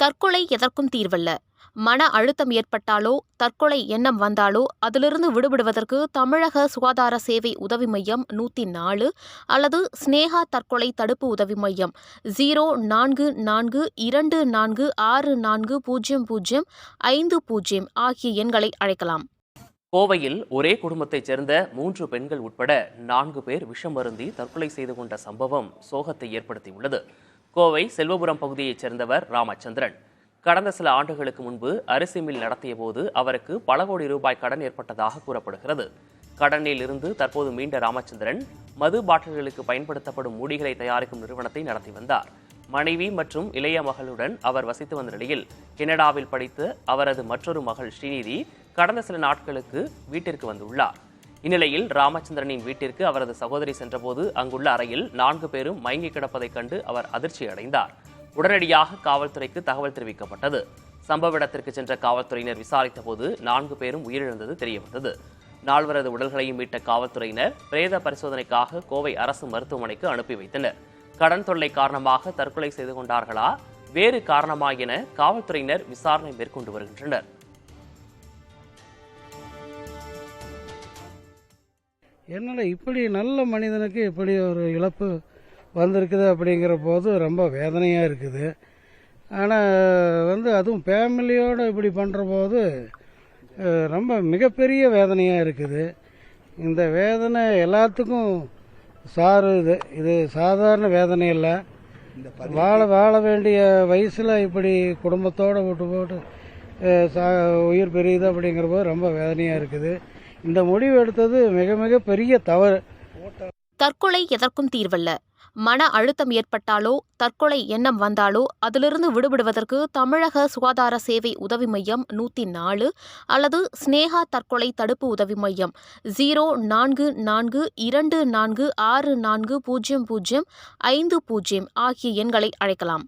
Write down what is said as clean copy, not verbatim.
தற்கொலை எதற்கும் தீர்வல்ல. மன அழுத்தம் ஏற்பட்டாலோ, தற்கொலை எண்ணம் வந்தாலோ அதிலிருந்து விடுபடுவதற்கு தமிழக சுகாதார சேவை உதவி மையம் 104 அல்லது ஸ்னேகா தற்கொலை தடுப்பு உதவி மையம் 044224640050 ஆகிய எண்களை அழைக்கலாம். கோவையில் ஒரே குடும்பத்தைச் சேர்ந்த 3 பெண்கள் உட்பட 4 பேர் விஷம் அருந்தி தற்கொலை செய்து கொண்ட சம்பவம் சோகத்தை ஏற்படுத்தியுள்ளது. கோவை செல்வபுரம் பகுதியைச் சேர்ந்தவர் ராமச்சந்திரன். கடந்த சில ஆண்டுகளுக்கு முன்பு அரிசி மில் நடத்திய போது அவருக்கு பல கோடி ரூபாய் கடன் ஏற்பட்டதாக கூறப்படுகிறது. கடனில் இருந்து தற்போது மீண்ட ராமச்சந்திரன் மது பாட்டில்களுக்கு பயன்படுத்தப்படும் மூடிகளை தயாரிக்கும் நிறுவனத்தை நடத்தி வந்தார். மனைவி மற்றும் இளைய மகளுடன் அவர் வசித்து வந்த நிலையில் கனடாவில் படித்த அவரது மற்றொரு மகள் ஸ்ரீநிதி கடந்த சில நாட்களுக்கு வீட்டிற்கு வந்துள்ளார். இந்நிலையில் ராமச்சந்திரனின் வீட்டிற்கு அவரது சகோதரி சென்றபோது அங்குள்ள அறையில் 4 பேரும் மயங்கி கிடப்பதைக் கண்டு அவர் அதிர்ச்சி அடைந்தார். உடனடியாக காவல்துறைக்கு தகவல் தெரிவிக்கப்பட்டது. சம்பவ இடத்திற்கு சென்ற காவல்துறையினர் விசாரித்த போது 4 பேரும் உயிரிழந்தது தெரியவந்தது. 4 உடல்களையும் மீட்ட காவல்துறையினர் பிரேத பரிசோதனைக்காக கோவை அரசு மருத்துவமனைக்கு அனுப்பி வைத்தனர். கடன் தொல்லை காரணமாக தற்கொலை செய்து கொண்டார்களா, வேறு காரணமா என காவல்துறையினர் விசாரணை மேற்கொண்டு வருகின்றனர். என்னடா இப்படி நல்ல மனிதனுக்கு இப்படி ஒரு இழப்பு வந்திருக்குது அப்படிங்கிற போது ரொம்ப வேதனையாக இருக்குது. ஆனால் அதுவும் ஃபேமிலியோடு இப்படி பண்ணுற போது ரொம்ப மிகப்பெரிய வேதனையாக இருக்குது. இந்த வேதனை எல்லாத்துக்கும் இது சாதாரண வேதனை இல்லை. வாழ வேண்டிய வயசில் இப்படி குடும்பத்தோடு விட்டு போட்டு உயிர் பெரியுது அப்படிங்கிற போது ரொம்ப வேதனையாக இருக்குது. இந்த முடிவு எடுத்தது மிக மிக பெரிய தவறு. தற்கொலை எதற்கும் தீர்வல்ல. மன அழுத்தம் ஏற்பட்டாலோ, தற்கொலை எண்ணம் வந்தாலோ அதிலிருந்து விடுபடுவதற்கு தமிழக சுகாதார சேவை உதவி மையம் 104 அல்லது ஸ்னேகா தற்கொலை தடுப்பு உதவி மையம் 044224640050 ஆகிய எண்களை அழைக்கலாம்.